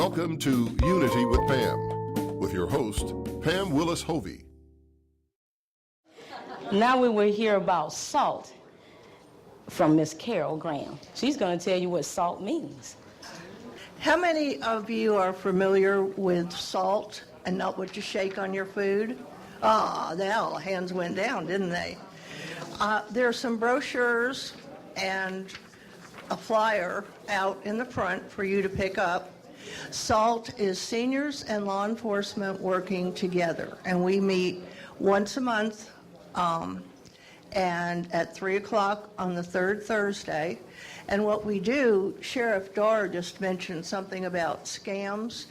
Welcome to Unity with Pam, with your host, Pam Willis-Hovey. Now we will hear about salt from Miss Carol Graham. She's going to tell you what salt means. How many of you are familiar with salt and not what you shake on your food? Now hands went down, didn't they? There are some brochures and a flyer out in the front for you to pick up. SALT is Seniors and Law Enforcement Working Together, and we meet once a month and at 3 o'clock on the third Thursday. And what we do, Sheriff Darr just mentioned something about scams,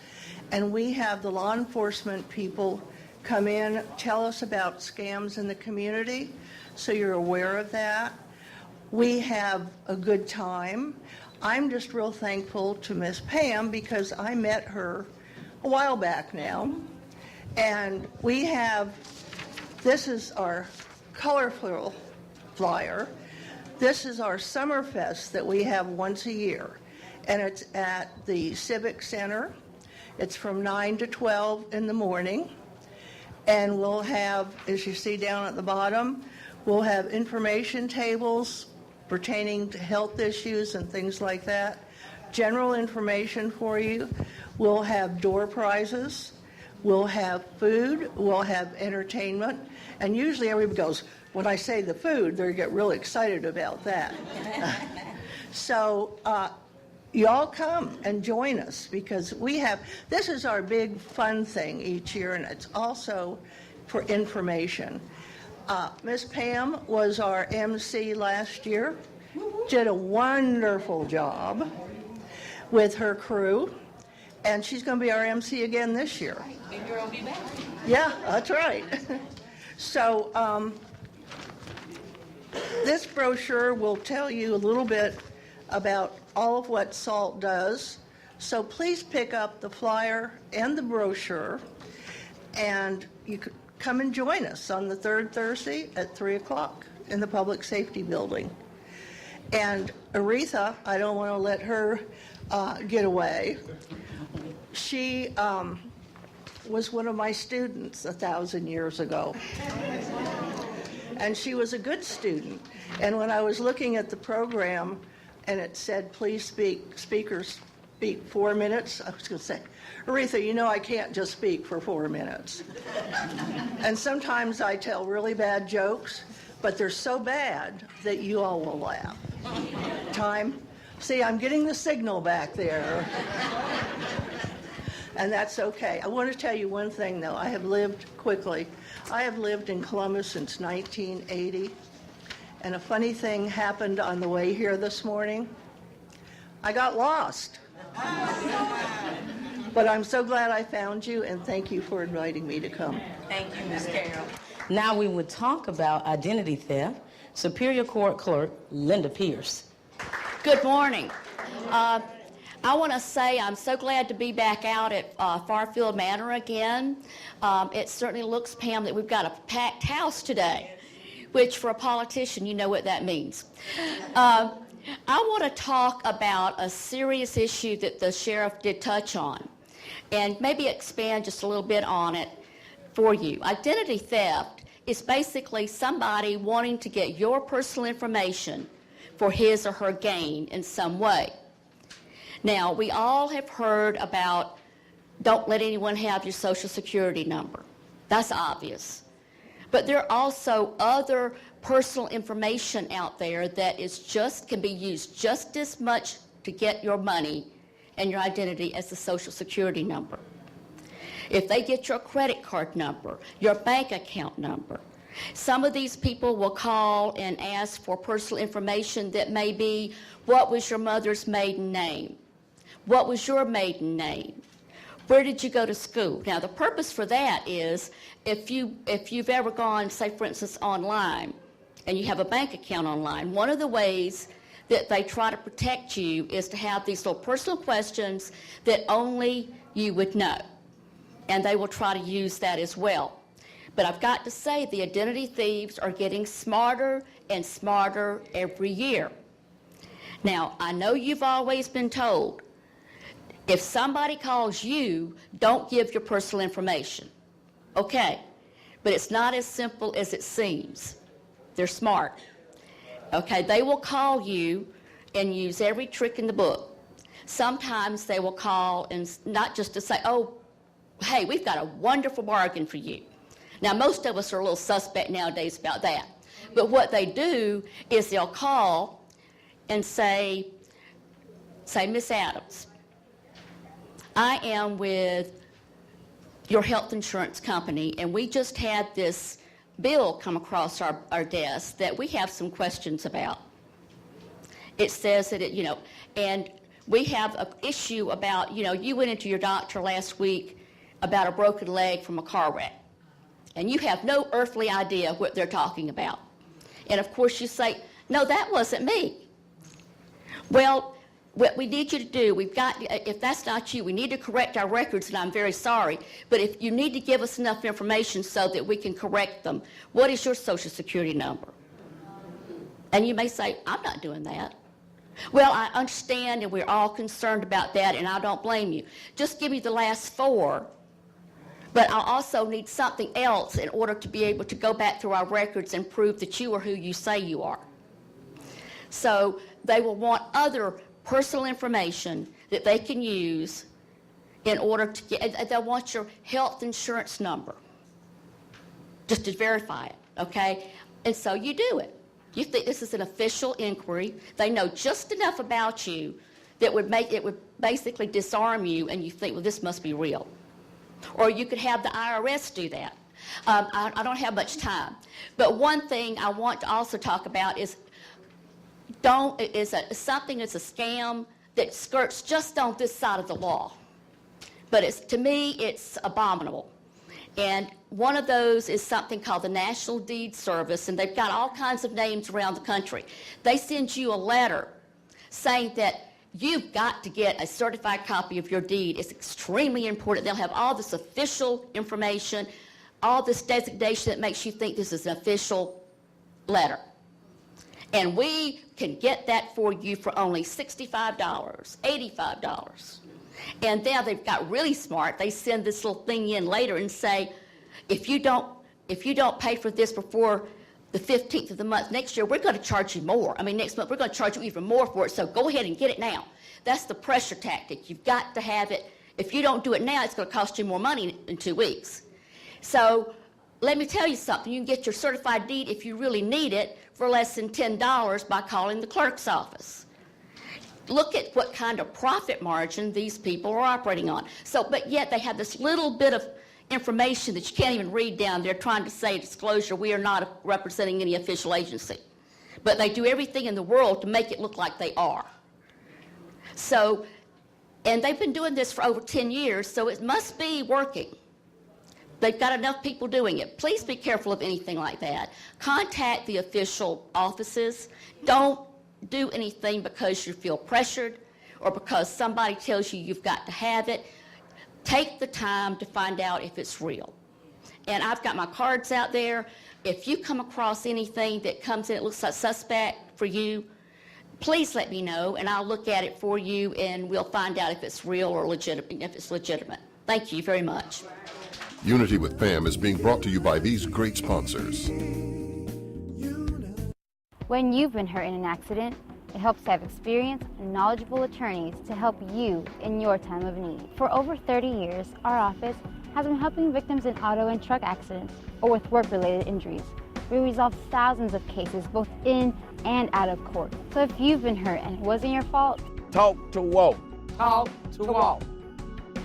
and we have the law enforcement people come in, tell us about scams in the community, so you're aware of that. We have a good time. I'm just real thankful to Miss Pam because I met her a while back now. And we have, this is our colorful flyer. This is our Summer Fest that we have once a year. And it's at the Civic Center. It's from 9 to 12 in the morning. And we'll have, as you see down at the bottom, we'll have information tables pertaining to health issues and things like that. General information for you. We'll have door prizes. We'll have food. We'll have entertainment. And usually everybody goes, when I say the food, they get really excited about that. So y'all come and join us because this is our big fun thing each year, and it's also for information. Miss Pam was our MC last year, did a wonderful job with her crew, and she's going to be our MC again this year. And you're going to be back. Yeah, that's right. So this brochure will tell you a little bit about all of what SALT does. So please pick up the flyer and the brochure, and you could come and join us on the third Thursday at 3 o'clock in the Public Safety Building. And Aretha, I don't want to let her get away. She was one of my students 1,000 years ago. And she was a good student. And when I was looking at the program and it said, please speakers speak 4 minutes, I was going to say, Aretha, you know I can't just speak for 4 minutes. And sometimes I tell really bad jokes, but they're so bad that you all will laugh. Time? See, I'm getting the signal back there. And that's okay. I want to tell you one thing, though. I have lived in Columbus since 1980. And a funny thing happened on the way here this morning. I got lost. But I'm so glad I found you, and thank you for inviting me to come. Thank you, Ms. Carroll. Now we would talk about identity theft. Superior Court Clerk Linda Pierce. Good morning. I want to say I'm so glad to be back out at FarrField Manor again. It certainly looks, Pam, that we've got a packed house today, which for a politician, you know what that means. I want to talk about a serious issue that the sheriff did touch on, and maybe expand just a little bit on it for you. Identity theft is basically somebody wanting to get your personal information for his or her gain in some way. Now, we all have heard about don't let anyone have your Social Security number. That's obvious. But there are also other personal information out there that can be used just as much to get your money and your identity as the Social Security number. If they get your credit card number, your bank account number, some of these people will call and ask for personal information that may be, what was your mother's maiden name? What was your maiden name? Where did you go to school? Now, the purpose for that is if you've ever gone, say, for instance, online, and you have a bank account online, one of the ways that they try to protect you is to have these little personal questions that only you would know. And they will try to use that as well. But I've got to say, the identity thieves are getting smarter and smarter every year. Now, I know you've always been told, If somebody calls you, don't give your personal information. Okay, but it's not as simple as it seems. They're smart. Okay, they will call you and use every trick in the book. Sometimes they will call and not just to say, oh, hey, we've got a wonderful bargain for you. Now, most of us are a little suspect nowadays about that. But what they do is they'll call and say, Miss Adams, I am with your health insurance company, and we just had this bill come across our desk that we have some questions about. It says that, and we have an issue about, you went into your doctor last week about a broken leg from a car wreck, and you have no earthly idea what they're talking about. And of course you say, no, that wasn't me. Well, what we need you to do, if that's not you, we need to correct our records, and I'm very sorry, but if you need to give us enough information so that we can correct them, what is your Social Security number? And you may say, I'm not doing that. Well, I understand, and we're all concerned about that, and I don't blame you. Just give me the last four, but I'll also need something else in order to be able to go back through our records and prove that you are who you say you are. So they will want other personal information that they can use in order to get, they'll want your health insurance number just to verify it, okay? And so you do it. You think this is an official inquiry. They know just enough about you that it would basically disarm you, and you think, well, this must be real. Or you could have the IRS do that. I don't have much time. But one thing I want to also talk about is something that's a scam that skirts just on this side of the law. But to me, it's abominable. And one of those is something called the National Deed Service, and they've got all kinds of names around the country. They send you a letter saying that you've got to get a certified copy of your deed. It's extremely important. They'll have all this official information, all this designation that makes you think this is an official letter. And we can get that for you for only $65, $85. And now they've got really smart. They send this little thing in later and say, if you don't pay for this before the 15th of the month next year, we're going to charge you more. I mean, next month we're going to charge you even more for it, so go ahead and get it now. That's the pressure tactic. You've got to have it. If you don't do it now, it's going to cost you more money in 2 weeks. So let me tell you something. You can get your certified deed if you really need it for less than $10 by calling the clerk's office. Look at what kind of profit margin these people are operating on. So, but yet they have this little bit of information that you can't even read down there trying to say, disclosure, we are not representing any official agency. But they do everything in the world to make it look like they are. So, and they've been doing this for over 10 years, so it must be working. They've got enough people doing it. Please be careful of anything like that. Contact the official offices. Don't do anything because you feel pressured or because somebody tells you you've got to have it. Take the time to find out if it's real. And I've got my cards out there. If you come across anything that comes in that looks like suspect for you, please let me know, and I'll look at it for you, and we'll find out if it's real or legitimate. If it's legitimate. Thank you very much. Unity with Pam is being brought to you by these great sponsors. When you've been hurt in an accident, it helps to have experienced and knowledgeable attorneys to help you in your time of need. For over 30 years, our office has been helping victims in auto and truck accidents or with work-related injuries. We resolve thousands of cases both in and out of court. So if you've been hurt and it wasn't your fault, talk to Walt. Talk to Walt.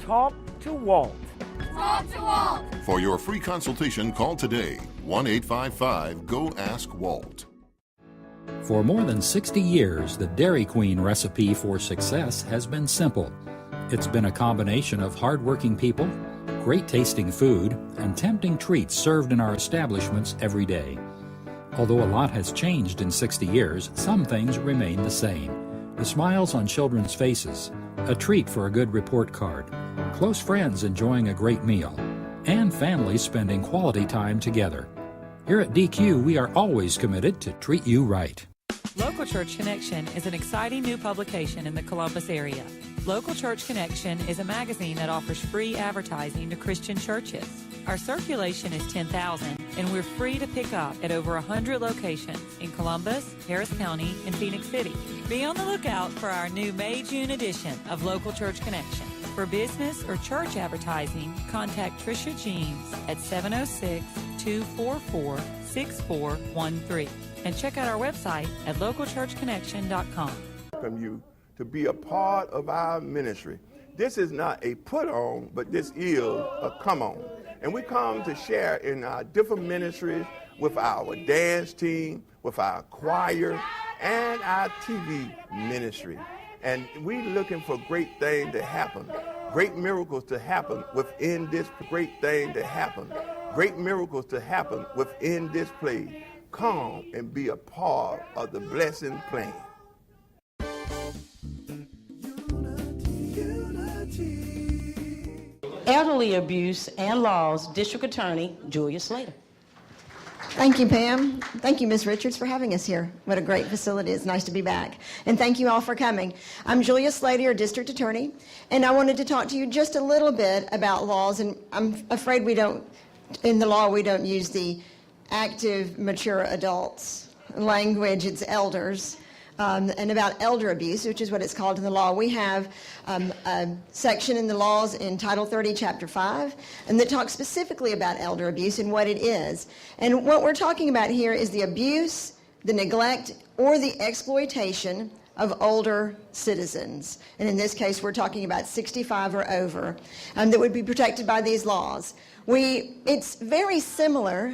Talk to Walt. Talk to Walt. For your free consultation, call today, 1-855-GO-ASK-WALT. For more than 60 years, the Dairy Queen recipe for success has been simple. It's been a combination of hardworking people, great tasting food, and tempting treats served in our establishments every day. Although a lot has changed in 60 years, some things remain the same. The smiles on children's faces, a treat for a good report card, close friends enjoying a great meal, and families spending quality time together. Here at DQ, we are always committed to treat you right. Local Church Connection is an exciting new publication in the Columbus area. Local Church Connection is a magazine that offers free advertising to Christian churches. Our circulation is 10,000, and we're free to pick up at over 100 locations in Columbus, Harris County, and Phoenix City. Be on the lookout for our new May-June edition of Local Church Connection. For business or church advertising, contact Tricia Jeans at 706-244-6413. And check out our website at localchurchconnection.com. Welcome you to be a part of our ministry. This is not a put on, but this is a come on. And we come to share in our different ministries with our dance team, with our choir, and our TV ministry. And we looking for great things to happen, great miracles to happen within this great thing to happen, great miracles to happen within this place. Come and be a part of the blessing plan. Elderly Abuse and Laws District Attorney Julia Slater. Thank you, Pam. Thank you, Ms. Richards, for having us here. What a great facility. It's nice to be back. And thank you all for coming. I'm Julia Slater, your district attorney, and I wanted to talk to you just a little bit about laws. And I'm afraid in the law, we don't use the active, mature adults language. It's elders. And about elder abuse, which is what it's called in the law. We have a section in the laws in Title 30, Chapter 5, and that talks specifically about elder abuse and what it is. And what we're talking about here is the abuse, the neglect, or the exploitation of older citizens. And in this case, we're talking about 65 or over, that would be protected by these laws. It's very similar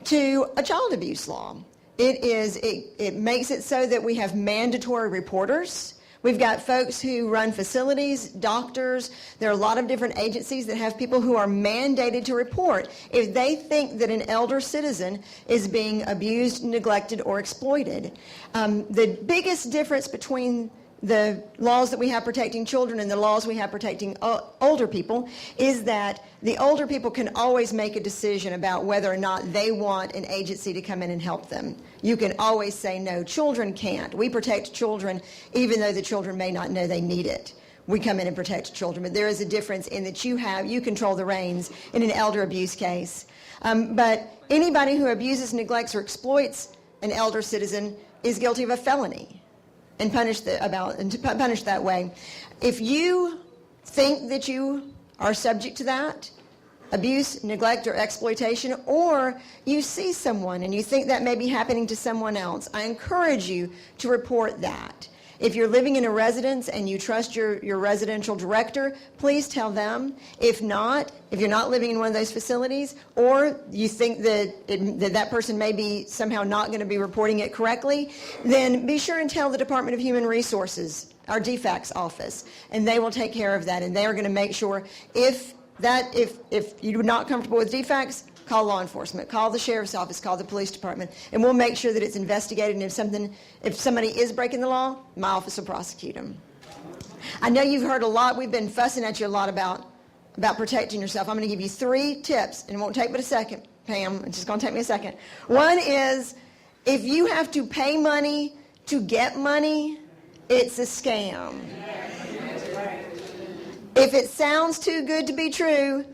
to a child abuse law. It makes it so that we have mandatory reporters. We've got folks who run facilities, doctors. There are a lot of different agencies that have people who are mandated to report if they think that an elder citizen is being abused, neglected, or exploited. The biggest difference between the laws that we have protecting children and the laws we have protecting older people is that the older people can always make a decision about whether or not they want an agency to come in and help them. You can always say no. Children can't. We protect children even though the children may not know they need it. We come in and protect children, but there is a difference in that you control the reins in an elder abuse case. But anybody who abuses, neglects, or exploits an elder citizen is guilty of a felony and punished that way. If you think that you are subject to that, abuse, neglect, or exploitation, or you see someone and you think that may be happening to someone else, I encourage you to report that. If you're living in a residence and you trust your residential director, please tell them. If not, if you're not living in one of those facilities, or you think that person may be somehow not going to be reporting it correctly, then be sure and tell the Department of Human Resources, our DFACS office, and they will take care of that. And they are going to make sure if you're not comfortable with DFACS, call law enforcement, call the sheriff's office, call the police department, and we'll make sure that it's investigated. And if somebody is breaking the law, my office will prosecute them. I know you've heard a lot. We've been fussing at you a lot about protecting yourself. I'm going to give you 3 tips, and it won't take but a second, Pam. It's just going to take me a second. One is, if you have to pay money to get money, it's a scam. If it sounds too good to be true,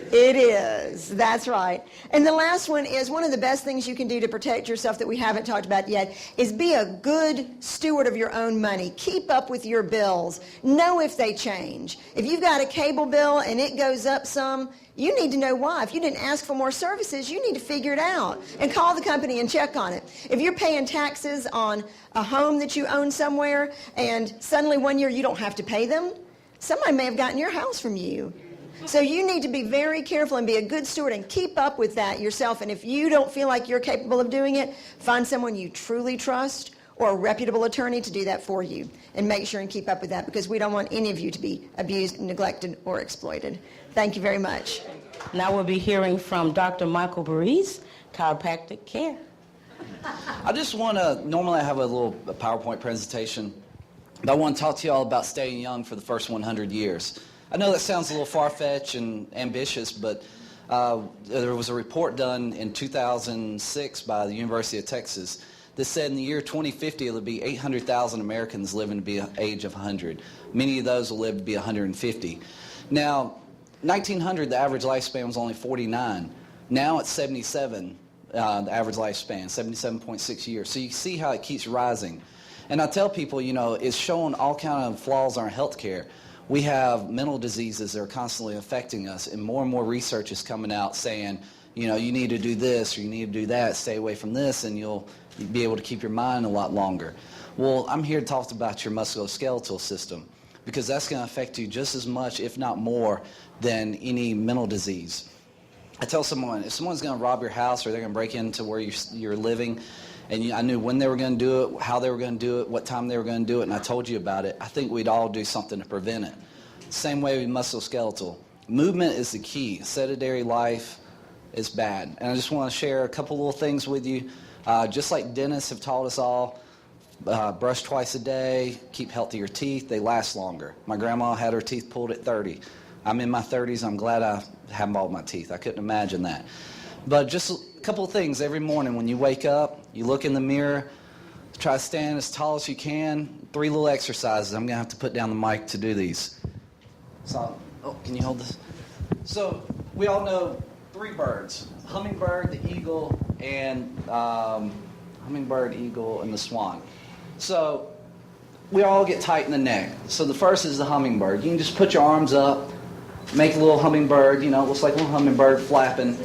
it is. That's right. And the last one is, one of the best things you can do to protect yourself that we haven't talked about yet is be a good steward of your own money. Keep up with your bills. Know if they change. If you've got a cable bill and it goes up some, you need to know why. If you didn't ask for more services, you need to figure it out and call the company and check on it. If you're paying taxes on a home that you own somewhere and suddenly one year you don't have to pay them, somebody may have gotten your house from you. So you need to be very careful and be a good steward and keep up with that yourself. And if you don't feel like you're capable of doing it, find someone you truly trust or a reputable attorney to do that for you. And make sure and keep up with that, because we don't want any of you to be abused, neglected, or exploited. Thank you very much. Now we'll be hearing from Dr. Michael Burries, Chiropractic Care. I just want to, normally I have a little PowerPoint presentation, but I want to talk to you all about staying young for the first 100 years. I know that sounds a little far-fetched and ambitious, but there was a report done in 2006 by the University of Texas that said in the year 2050 there'll be 800,000 Americans living to be the age of 100. Many of those will live to be 150. Now, 1900, the average lifespan was only 49. Now it's 77, the average lifespan, 77.6 years. So you see how it keeps rising. And I tell people, you know, it's showing all kind of flaws in our health care. We have mental diseases that are constantly affecting us, and more research is coming out saying, you know, you need to do this or you need to do that, stay away from this, and you'll be able to keep your mind a lot longer. Well, I'm here to talk about your musculoskeletal system, because that's going to affect you just as much, if not more, than any mental disease. I tell someone, if someone's going to rob your house or they're going to break into where you're living, and I knew when they were going to do it, how they were going to do it, what time they were going to do it, and I told you about it, I think we'd all do something to prevent it. Same way with musculoskeletal. Movement is the key. Sedentary life is bad. And I just want to share a couple little things with you. Just like dentists have taught us all, brush twice a day, keep healthier teeth, they last longer. My grandma had her teeth pulled at 30. I'm in my 30s. I'm glad I haven't all my teeth. I couldn't imagine that. But just a couple of things every morning when you wake up, you look in the mirror, try to stand as tall as you can. 3 little exercises. I'm going to have to put down the mic to do these. So, can you hold this? So, we all know 3 birds. Hummingbird, the eagle, and the swan. So, we all get tight in the neck. So the first is the hummingbird. You can just put your arms up, make a little hummingbird, you know, it looks like a little hummingbird flapping.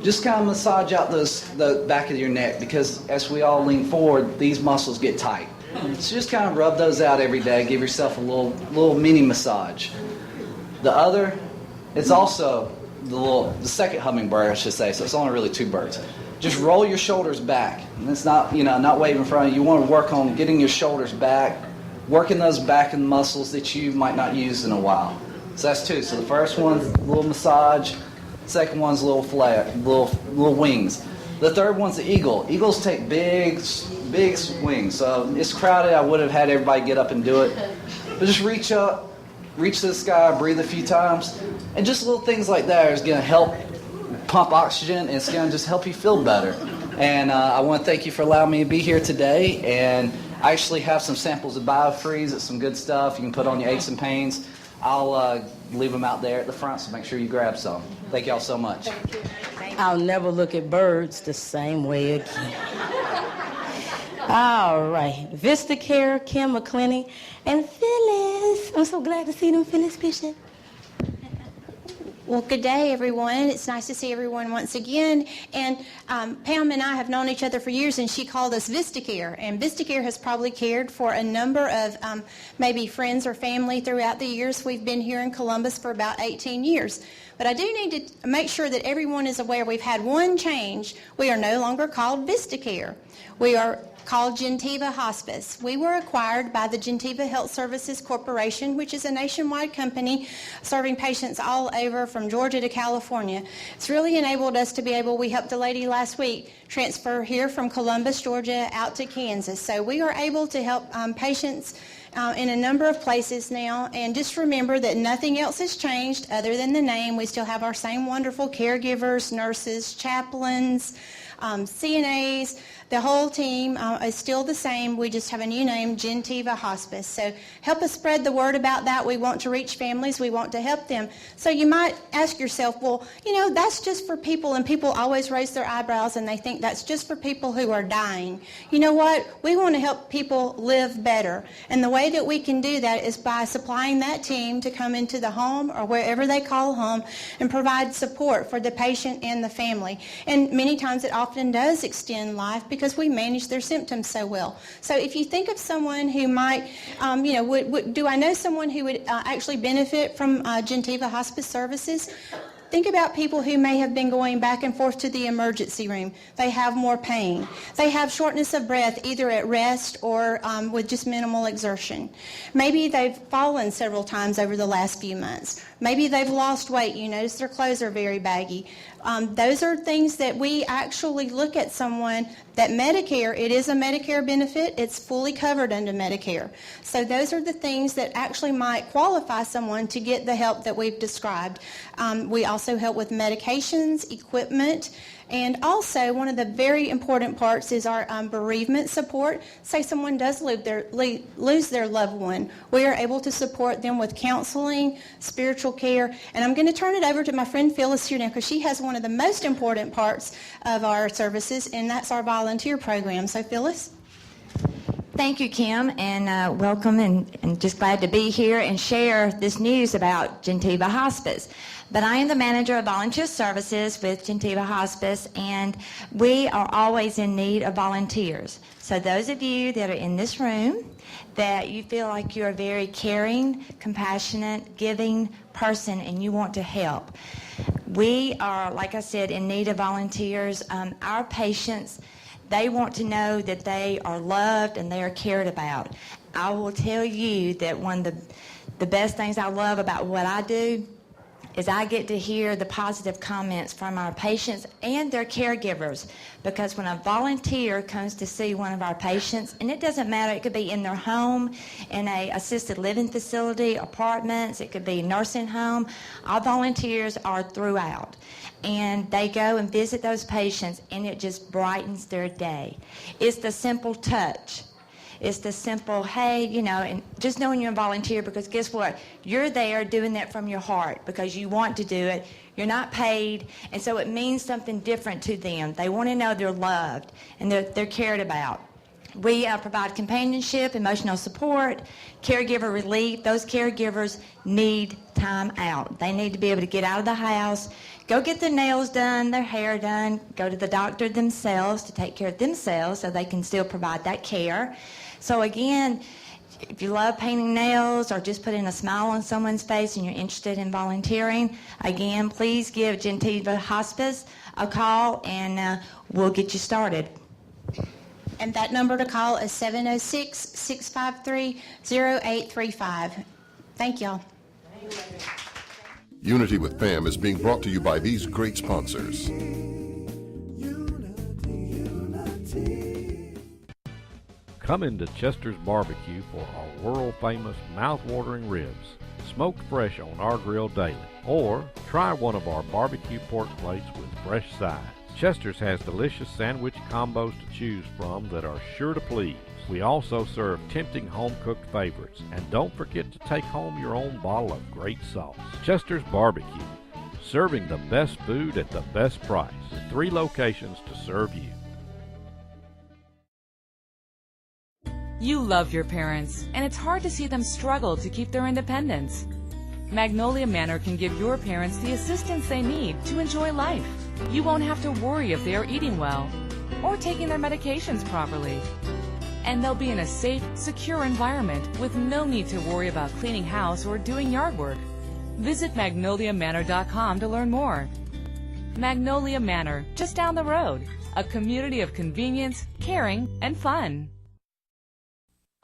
Just kind of massage out the back of your neck, because as we all lean forward, these muscles get tight. So just kind of rub those out every day. Give yourself a little mini massage. The other, it's also the second hummingbird, I should say. So it's only really 2 birds. Just roll your shoulders back. And it's not, you know, not wave in front of you. You want to work on getting your shoulders back, working those back and muscles that you might not use in a while. So that's 2. So the first one's a little massage. Second one's a little flare, little wings. The third one's the eagle. Eagles take big swings. So it's crowded. I would have had everybody get up and do it. But just reach up, reach to the sky, breathe a few times. And just little things like that is going to help pump oxygen, and it's going to just help you feel better. And I want to thank you for allowing me to be here today. And I actually have some samples of BioFreeze. It's some good stuff. You can put on your aches and pains. I'll leave them out there at the front, so make sure you grab some. Thank y'all so much. I'll never look at birds the same way again. All right. Vista Care, Kim McClenny, and Phyllis. I'm so glad to see them, Phyllis Bishop. Well, good day, everyone. It's nice to see everyone once again. And Pam and I have known each other for years, and she called us Vista Care. And Vista Care has probably cared for a number of maybe friends or family throughout the years. We've been here in Columbus for about 18 years. But I do need to make sure that everyone is aware we've had one change. We are no longer called Vista Care. We are called Gentiva Hospice. We were acquired by the Gentiva Health Services Corporation, which is a nationwide company serving patients all over from Georgia to California. It's really enabled us to be able, we helped a lady last week transfer here from Columbus, Georgia out to Kansas. So we are able to help patients in a number of places now, and just remember that nothing else has changed other than the name. We still have our same wonderful caregivers, nurses, chaplains, CNAs. The whole team is still the same. We just have a new name, Gentiva Hospice. So help us spread the word about that. We want to reach families. We want to help them. So you might ask yourself, well, you know, that's just for people, and people always raise their eyebrows and they think that's just for people who are dying. You know what? We want to help people live better. And the way that we can do that is by supplying that team to come into the home or wherever they call home and provide support for the patient and the family. And many times it often does extend life because we manage their symptoms so well. So if you think of someone who might, do I know someone who would actually benefit from Gentiva Hospice Services? Think about people who may have been going back and forth to the emergency room. They have more pain. They have shortness of breath, either at rest or with just minimal exertion. Maybe they've fallen several times over the last few months. Maybe they've lost weight. You notice their clothes are very baggy. Those are things that we actually look at someone that Medicare, it is a Medicare benefit. It's fully covered under Medicare. So those are the things that actually might qualify someone to get the help that we've described. We also help with medications, equipment, and also one of the very important parts is our bereavement support. Say someone does lose their loved one, we are able to support them with counseling, spiritual care, and I'm going to turn it over to my friend Phyllis here now because she has one of the most important parts of our services, and that's our volunteer program. So Phyllis? Thank you, Kim, and welcome, and just glad to be here and share this news about Gentiva Hospice. But I am the manager of volunteer services with Gentiva Hospice, and we are always in need of volunteers. So those of you that are in this room, that you feel like you're a very caring, compassionate, giving person and you want to help, we are, like I said, in need of volunteers. Our patients, they want to know that they are loved and they are cared about. I will tell you that one of the best things I love about what I do is I get to hear the positive comments from our patients and their caregivers, because when a volunteer comes to see one of our patients, and it doesn't matter, it could be in their home, in a assisted living facility, apartments, it could be nursing home, our volunteers are throughout. And they go and visit those patients, and it just brightens their day. It's the simple touch. It's the simple, hey, you know, and just knowing you're a volunteer, because guess what? You're there doing that from your heart because you want to do it. You're not paid, and so it means something different to them. They want to know they're loved and they're cared about. We provide companionship, emotional support, caregiver relief. Those caregivers need time out. They need to be able to get out of the house, go get their nails done, their hair done, go to the doctor themselves to take care of themselves so they can still provide that care. So again, if you love painting nails or just putting a smile on someone's face and you're interested in volunteering, again, please give Gentiva Hospice a call and we'll get you started. And that number to call is 706-653-0835. Thank y'all. Unity with Pam is being brought to you by these great sponsors. Come into Chester's Barbecue for our world-famous mouth-watering ribs, smoked fresh on our grill daily. Or try one of our barbecue pork plates with fresh sides. Chester's has delicious sandwich combos to choose from that are sure to please. We also serve tempting home-cooked favorites. And don't forget to take home your own bottle of great sauce. Chester's Barbecue, serving the best food at the best price. 3 locations to serve you. You love your parents, and it's hard to see them struggle to keep their independence. Magnolia Manor can give your parents the assistance they need to enjoy life. You won't have to worry if they are eating well or taking their medications properly. And they'll be in a safe, secure environment with no need to worry about cleaning house or doing yard work. Visit magnoliamanor.com to learn more. Magnolia Manor, just down the road. A community of convenience, caring, and fun.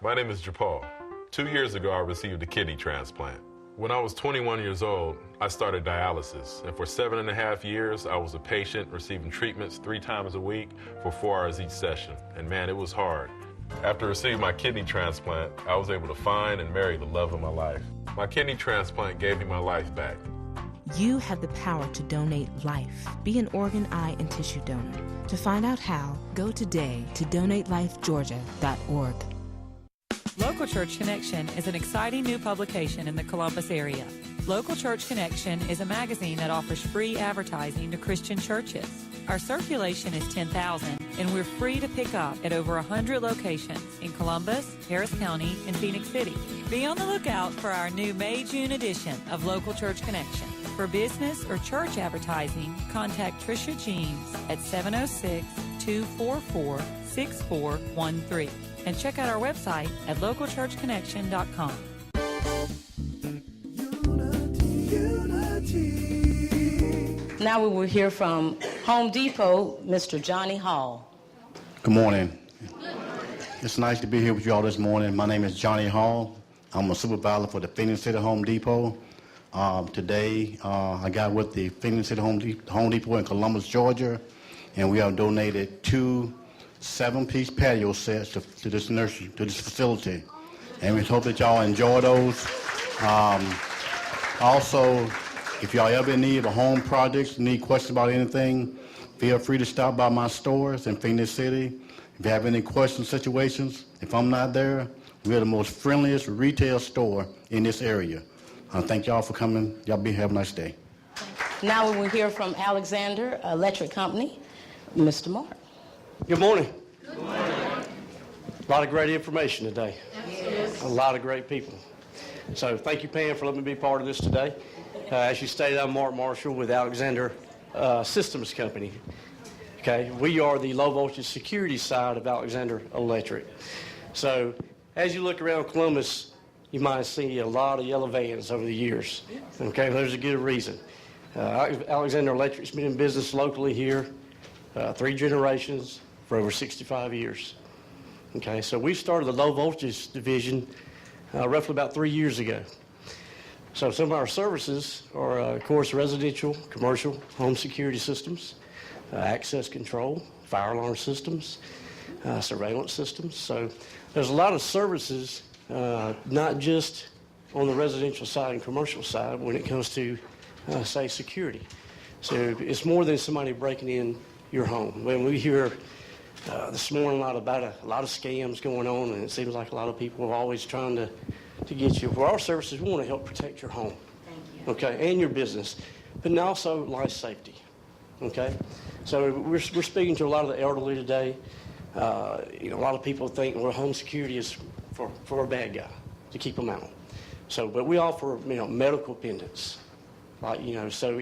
My name is Japal. 2 years ago, I received a kidney transplant. When I was 21 years old, I started dialysis, and for 7.5 years, I was a patient receiving treatments 3 times a week for 4 hours each session, and man, it was hard. After receiving my kidney transplant, I was able to find and marry the love of my life. My kidney transplant gave me my life back. You have the power to donate life. Be an organ, eye, and tissue donor. To find out how, go today to donatelifegeorgia.org. Local Church Connection is an exciting new publication in the Columbus area. Local Church Connection is a magazine that offers free advertising to Christian churches. Our circulation is 10,000, and we're free to pick up at over 100 locations in Columbus, Harris County, and Phoenix City. Be on the lookout for our new May-June edition of Local Church Connection. For business or church advertising, contact Tricia Jeans at 706-244-6413. And check out our website at localchurchconnection.com. Now we will hear from Home Depot, Mr. Johnny Hall. Good morning. It's nice to be here with you all this morning. My name is Johnny Hall. I'm a supervisor for the Phoenix City Home Depot. Today, I got with the Phoenix City Home Depot in Columbus, Georgia, and we have donated 2 7-piece patio sets to this nursery, to this facility. And we hope that y'all enjoy those. Also, if y'all ever in need of home projects, need questions about anything, feel free to stop by my stores in Phoenix City. If you have any questions, situations, if I'm not there, we're the most friendliest retail store in this area. Thank y'all for coming. Y'all have a nice day. Now we will hear from Alexander Electric Company, Mr. Mark. Good morning. Good morning. A lot of great information today. Yes. A lot of great people. So thank you, Pam, for letting me be part of this today. As you stated, I'm Mark Marshall with Alexander Systems Company. Okay, we are the low voltage security side of Alexander Electric. So as you look around Columbus, you might see a lot of yellow vans over the years. Okay, there's a good reason. Alexander Electric's been in business locally here 3 generations for over 65 years. Okay, so we started the low voltage division roughly about 3 years ago. So some of our services are, of course, residential, commercial, home security systems, access control, fire alarm systems, surveillance systems. So there's a lot of services, not just on the residential side and commercial side when it comes to, say, security. So it's more than somebody breaking in your home. When we hear this morning a lot of scams going on, and it seems like a lot of people are always trying to get you. For our services, we want to help protect your home, okay, and your business, but also life safety, okay? So we're speaking to a lot of the elderly today. A lot of people think, well, home security is for a bad guy, to keep them out. So, but we offer, medical pendants. Like, so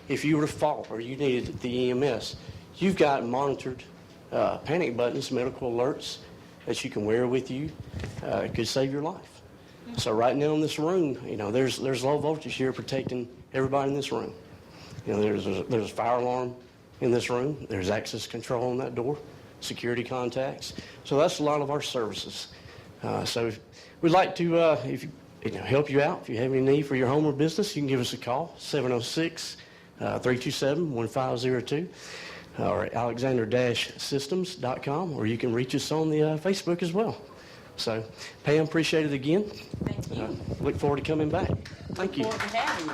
if you were to fall or you needed the EMS, you've got monitored panic buttons, medical alerts that you can wear with you. It could save your life. So right now in this room, there's low voltage here protecting everybody in this room. There's a fire alarm in this room. There's access control on that door, security contacts. So that's a lot of our services. So we'd like to help you out. If you have any need for your home or business, you can give us a call, 706-327-1502. Or alexander-systems.com, or you can reach us on the Facebook as well. So, Pam, appreciate it again. Thank you. Look forward to coming back. Thank you. Look forward to having you.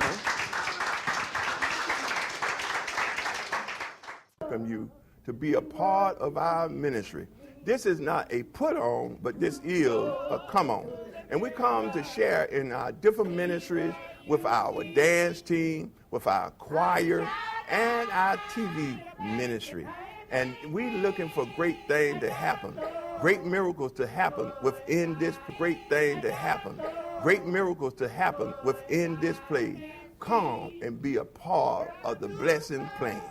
Welcome you to be a part of our ministry. This is not a put on, but this is a come on. And we come to share in our different ministries with our dance team, with our choir, and our TV ministry. And we're looking for great things to happen, great miracles to happen within this great thing to happen, great miracles to happen within this place. Come and be a part of the blessing plan.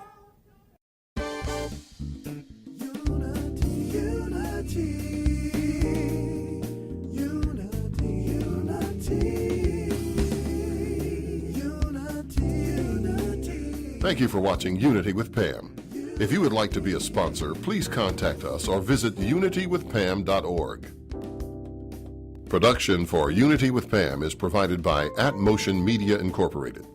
Thank you for watching Unity with Pam. If you would like to be a sponsor, please contact us or visit unitywithpam.org. Production for Unity with Pam is provided by At Motion Media Incorporated.